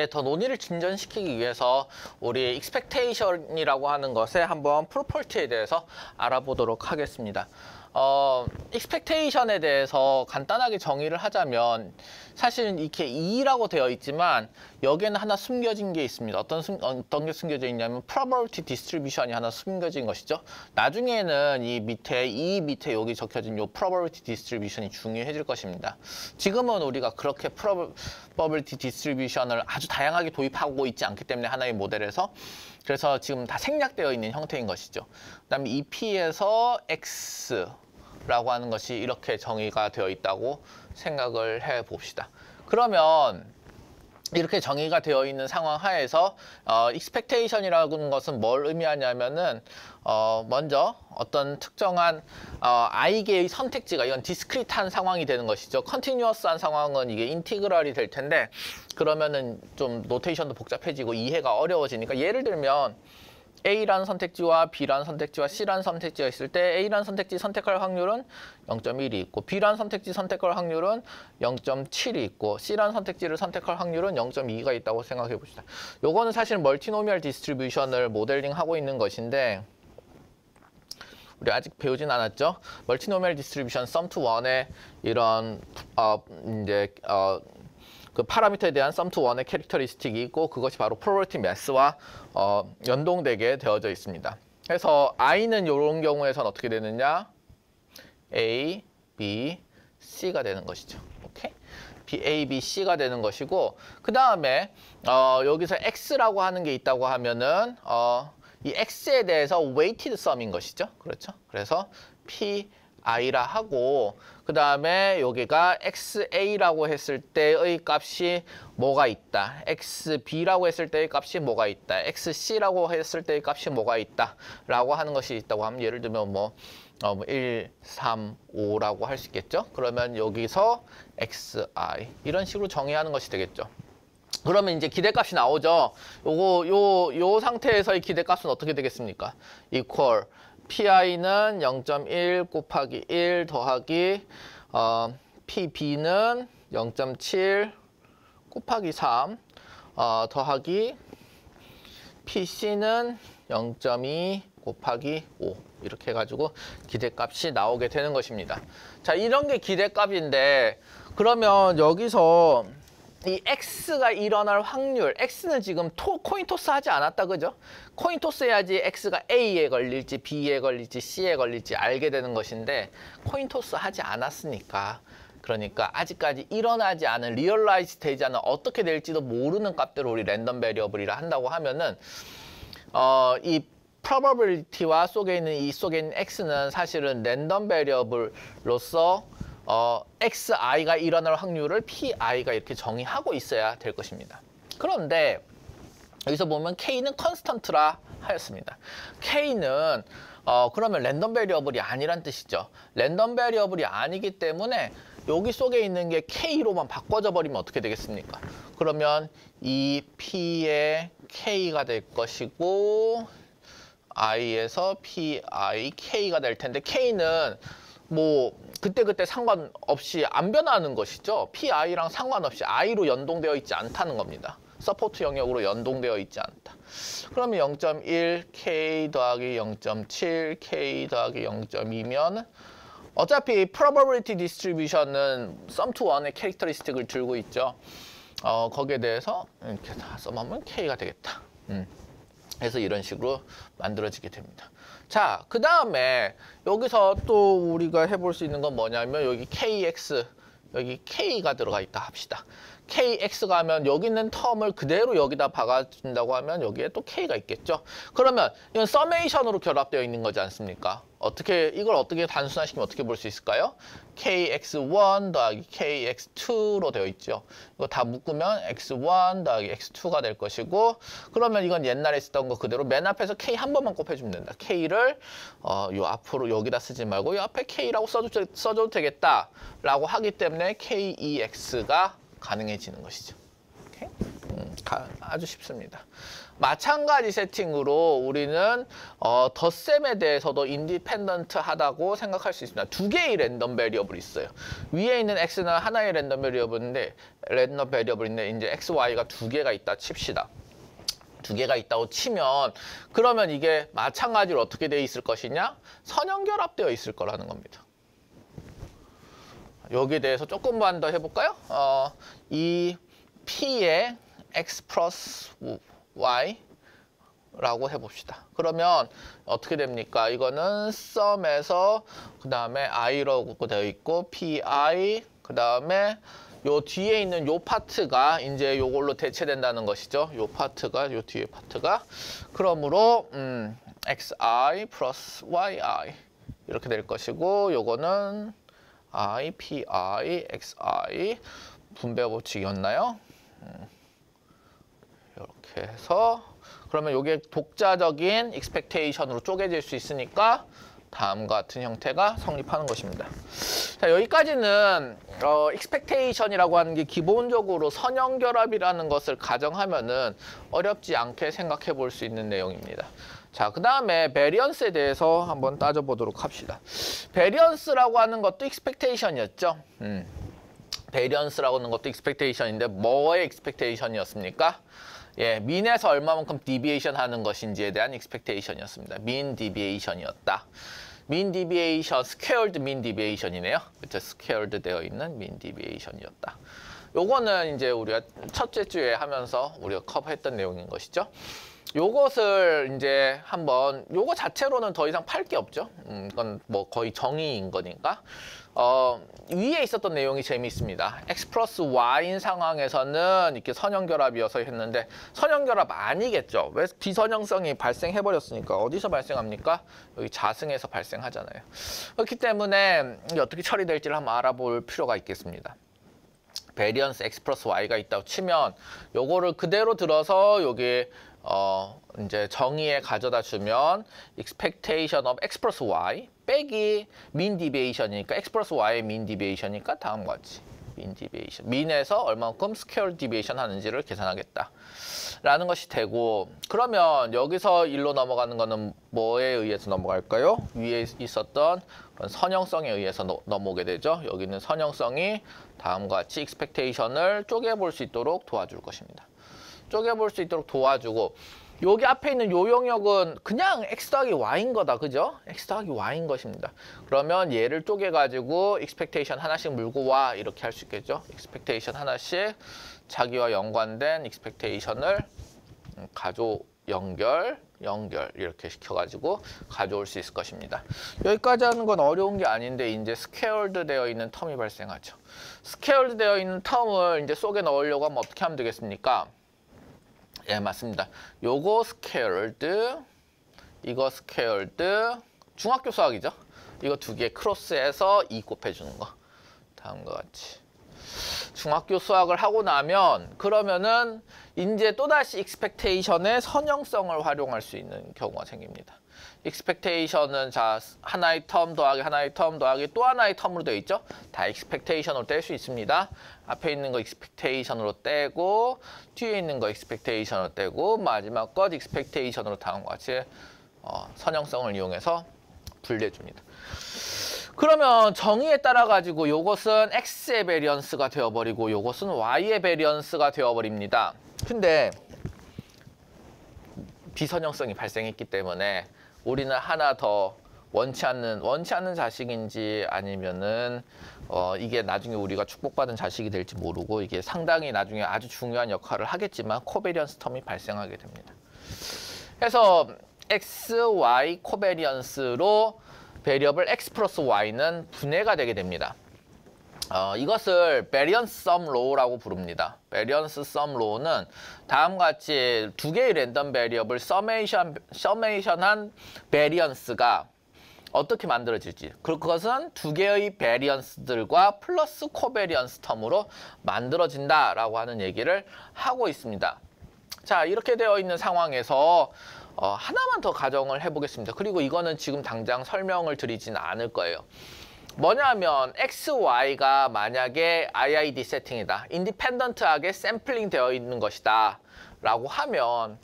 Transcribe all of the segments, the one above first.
더 논의를 진전시키기 위해서 우리 expectation이라고 하는 것에 한번 프로퍼티에 대해서 알아보도록 하겠습니다. expectation에 대해서 간단하게 정의를 하자면 사실은 이렇게 2라고 되어 있지만 여기에는 하나 숨겨진 게 있습니다. 어떤 게 숨겨져 있냐면 probability distribution이 하나 숨겨진 것이죠. 나중에는 이 밑에 여기 적혀진 이 probability distribution이 중요해질 것입니다. 지금은 우리가 그렇게 probability distribution을 아주 다양하게 도입하고 있지 않기 때문에 하나의 모델에서 그래서 지금 다 생략되어 있는 형태인 것이죠. 그다음에 EP에서 X라고 하는 것이 이렇게 정의가 되어 있다고 생각을 해 봅시다. 그러면 이렇게 정의가 되어 있는 상황 하에서 expectation이라는 것은 뭘 의미하냐면은 먼저 어떤 특정한 i개의 선택지가 이건 디스크리트한 상황이 되는 것이죠. 컨티뉴어스한 상황은 이게 인티그랄이 될 텐데 그러면은 좀 노테이션도 복잡해지고 이해가 어려워지니까 예를 들면 A라는 선택지와 B라는 선택지와 C라는 선택지가 있을 때 A라는 선택지 선택할 확률은 0.1이 있고 B라는 선택지 선택할 확률은 0.7이 있고 C라는 선택지를 선택할 확률은 0.2가 있다고 생각해 봅시다. 요거는 사실 멀티노미얼 디스트리뷰션을 모델링하고 있는 것인데 우리 아직 배우진 않았죠? 멀티노미얼 디스트리뷰션 sum to 1의 이런 그 파라미터에 대한 sum to 1의 캐릭터리스틱이 있고 그것이 바로 probability mass와 연동되게 되어져 있습니다. 그래서 i는 이런 경우에선 어떻게 되느냐? A, B, C가 되는 것이죠. 오케이? A, B, C가 되는 것이고 그 다음에 여기서 X라고 하는 게 있다고 하면은 이 X에 대해서 weighted sum인 것이죠. 그렇죠? 그래서 PI라 하고 그 다음에 여기가 XA라고 했을 때의 값이 뭐가 있다. XB라고 했을 때의 값이 뭐가 있다. XC라고 했을 때의 값이 뭐가 있다. 라고 하는 것이 있다고 하면 예를 들면 1, 3, 5라고 할 수 있겠죠. 그러면 여기서 XI 이런 식으로 정의하는 것이 되겠죠. 그러면 이제 기대값이 나오죠. 요 상태에서의 기대값은 어떻게 되겠습니까? equal PI는 0.1 곱하기 1 더하기 PB는 0.7 곱하기 3 더하기 PC는 0.2 곱하기 5 이렇게 해가지고 기대값이 나오게 되는 것입니다. 자, 이런 게 기대값인데 그러면 여기서 이 X가 일어날 확률, X는 지금 코인 토스 하지 않았다, 그죠? 코인 토스 해야지 X가 A에 걸릴지 B에 걸릴지 C에 걸릴지 알게 되는 것인데 코인 토스 하지 않았으니까 그러니까 아직까지 일어나지 않은, 리얼라이즈 되지 않은 어떻게 될지도 모르는 값들을 우리 랜덤 베리어블이라 한다고 하면은 이 probability와 속에 있는 이 속에 있는 X는 사실은 랜덤 베리어블로서 XI가 일어날 확률을 PI가 이렇게 정의하고 있어야 될 것입니다. 그런데 여기서 보면 K는 컨스턴트라 하였습니다. K는 그러면 랜덤 베리어블이 아니란 뜻이죠. 랜덤 베리어블이 아니기 때문에 여기 속에 있는 게 K로만 바꿔져 버리면 어떻게 되겠습니까? 그러면 이 P의 K가 될 것이고 I에서 PI, K가 될 텐데 K는 뭐 그때그때 상관없이 안 변하는 것이죠. PI랑 상관없이 I로 연동되어 있지 않다는 겁니다. 서포트 영역으로 연동되어 있지 않다. 그러면 0.1 K 더하기 0.7 K 더하기 0.2면 어차피 probability distribution은 sum to 1의 캐릭터리스틱을 들고 있죠. 거기에 대해서 이렇게 다 써보면 K가 되겠다. 그래서 이런 식으로 만들어지게 됩니다. 자, 그 다음에 여기서 또 우리가 해볼 수 있는 건 뭐냐면 여기 KX, 여기 K가 들어가 있다 합시다. KX가 하면 여기 있는 텀을 그대로 여기다 박아준다고 하면 여기에 또 K가 있겠죠. 그러면 이건 서메이션으로 결합되어 있는 거지 않습니까? 이걸 어떻게 단순화시키면 어떻게 볼 수 있을까요? KX1 더하기 KX2로 되어 있죠. 이거 다 묶으면 X1 더하기 X2가 될 것이고 그러면 이건 옛날에 쓰던 거 그대로 맨 앞에서 K 한 번만 곱해주면 된다. K를 요 앞으로 여기다 쓰지 말고 요 앞에 K라고 써줘도 되겠다 라고 하기 때문에 KEX가 가능해지는 것이죠. 오케이? 아주 쉽습니다. 마찬가지 세팅으로 우리는 덧셈에 대해서도 인디펜던트하다고 생각할 수 있습니다. 두 개의 랜덤 베리어블이 있어요. 위에 있는 x는 하나의 랜덤 베리어블인데 이제 x, y가 두 개가 있다 칩시다. 두 개가 있다고 치면 그러면 이게 마찬가지로 어떻게 되어 있을 것이냐? 선형결합되어 있을 거라는 겁니다. 여기에 대해서 조금만 더 해볼까요? 이 P의 x 플러스 y라고 해봅시다. 그러면 어떻게 됩니까? 이거는 썸에서 그 다음에 i라고 되어 있고 pi 그 다음에 요 뒤에 있는 요 파트가 이제 요걸로 대체된다는 것이죠. 요 파트가 요 뒤에 파트가 그러므로 xi 플러스 yi 이렇게 될 것이고 요거는 i, pi, xi 분배 법칙이었나요? 이렇게 해서 그러면 이게 독자적인 expectation으로 쪼개질 수 있으니까 다음과 같은 형태가 성립하는 것입니다. 자, 여기까지는 expectation이라고 하는 게 기본적으로 선형결합이라는 것을 가정하면은 어렵지 않게 생각해 볼 수 있는 내용입니다. 자, 그 다음에 베리언스에 대해서 한번 따져보도록 합시다. 베리언스라고 하는 것도 expectation이었죠. 베리언스라고 하는 것도 expectation인데 뭐의 expectation이었습니까? 예, 민에서 얼마만큼 deviation 하는 것인지에 대한 expectation이었습니다. mean deviation이었다. mean deviation, squared mean deviation이네요. 그렇죠? squared 되어 있는 mean deviation이었다. 요거는 이제 우리가 첫째 주에 하면서 우리가 커버했던 내용인 것이죠. 요것을 이제 한번 요거 자체로는 더 이상 팔 게 없죠. 이건 뭐 거의 정의인 거니까. 위에 있었던 내용이 재미있습니다. x 플러스 y인 상황에서는 이렇게 선형결합이어서 했는데 선형결합 아니겠죠. 왜 비선형성이 발생해버렸으니까 어디서 발생합니까? 여기 자승에서 발생하잖아요. 그렇기 때문에 이게 어떻게 처리될지를 한번 알아볼 필요가 있겠습니다. 베리언스 x 플러스 y가 있다고 치면 요거를 그대로 들어서 여기 이제 정의에 가져다 주면 expectation of x 플러스 y 빼기 mean deviation이니까 x 플러스 y의 mean deviation이니까 다음과 같이 mean deviation, mean에서 얼마만큼 square deviation 하는지를 계산하겠다 라는 것이 되고 그러면 여기서 1로 넘어가는 거는 뭐에 의해서 넘어갈까요? 위에 있었던 선형성에 의해서 넘어오게 되죠. 여기는 선형성이 다음과 같이 expectation을 쪼개볼 수 있도록 도와줄 것입니다. 쪼개볼 수 있도록 도와주고 여기 앞에 있는 요 영역은 그냥 x 더하기 y인 거다. 그죠? x 더하기 y인 것입니다. 그러면 얘를 쪼개가지고 expectation 하나씩 물고 와 이렇게 할 수 있겠죠. expectation 하나씩 자기와 연관된 expectation을 연결 이렇게 시켜가지고 가져올 수 있을 것입니다. 여기까지 하는 건 어려운 게 아닌데 이제 squared 되어 있는 텀이 발생하죠. squared 되어 있는 텀을 이제 속에 넣으려고 하면 어떻게 하면 되겠습니까? 예, 맞습니다. 요거 squared, 이거 squared, 중학교 수학이죠. 이거 두 개 크로스해서 2 곱해주는 거. 다음과 같이. 중학교 수학을 하고 나면 그러면은 이제 또다시 expectation의 선형성을 활용할 수 있는 경우가 생깁니다. expectation은 자 하나의 텀 더하기 하나의 텀 더하기 또 하나의 텀으로 되어 있죠. 다 expectation으로 뗄 수 있습니다. 앞에 있는 거 expectation으로 떼고 뒤에 있는 거 expectation으로 떼고 마지막 것 expectation으로 다음과 같이 선형성을 이용해서 분리해줍니다. 그러면 정의에 따라 가지고 요것은 x의 베리언스가 되어버리고 요것은 y의 베리언스가 되어버립니다. 근데 비선형성이 발생했기 때문에 우리는 하나 더 원치 않는 자식인지 아니면은 이게 나중에 우리가 축복받은 자식이 될지 모르고 이게 상당히 나중에 아주 중요한 역할을 하겠지만 코베리언스 텀이 발생하게 됩니다. 그래서 x, y 코베리언스로 베리어블 x 플러스 y는 분해가 되게 됩니다. 이것을 베리언스 썸 로우라고 부릅니다. 베리언스 썸 로우는 다음과 같이 두 개의 랜덤 베리어블 서메이션한 베리언스가 어떻게 만들어질지 그것은 두 개의 베리언스들과 플러스 코베리언스 텀으로 만들어진다라고 하는 얘기를 하고 있습니다. 자, 이렇게 되어 있는 상황에서 하나만 더 가정을 해보겠습니다. 그리고 이거는 지금 당장 설명을 드리지는 않을 거예요. 뭐냐면 x, y가 만약에 IID 세팅이다. 인디펜던트하게 샘플링 되어 있는 것이다. 라고 하면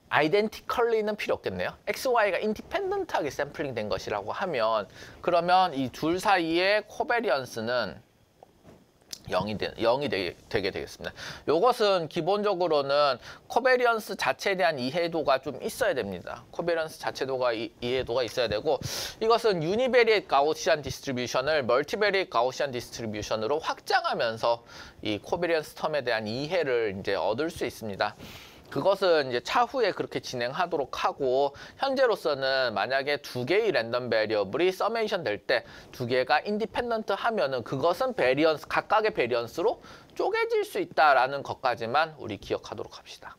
아이덴티컬리는 필요 없겠네요. XY가 인디펜던트하게 샘플링 된 것이라고 하면 그러면 이 둘 사이의 코베리언스는 0이 되게 되겠습니다. 이것은 기본적으로는 코베리언스 자체에 대한 이해도가 좀 있어야 됩니다. 코베리언스 자체도가 이해도가 있어야 되고 이것은 유니베리에이트 가우시안 디스트리뷰션을 멀티베리에이트 가우시안 디스트리뷰션으로 확장하면서 이 코베리언스 텀에 대한 이해를 이제 얻을 수 있습니다. 그것은 이제 차후에 그렇게 진행하도록 하고 현재로서는 만약에 두 개의 랜덤 베리어블이 서메이션 될 때 두 개가 인디펜던트 하면은 그것은 베리언스 각각의 베리언스로 쪼개질 수 있다라는 것까지만 우리 기억하도록 합시다.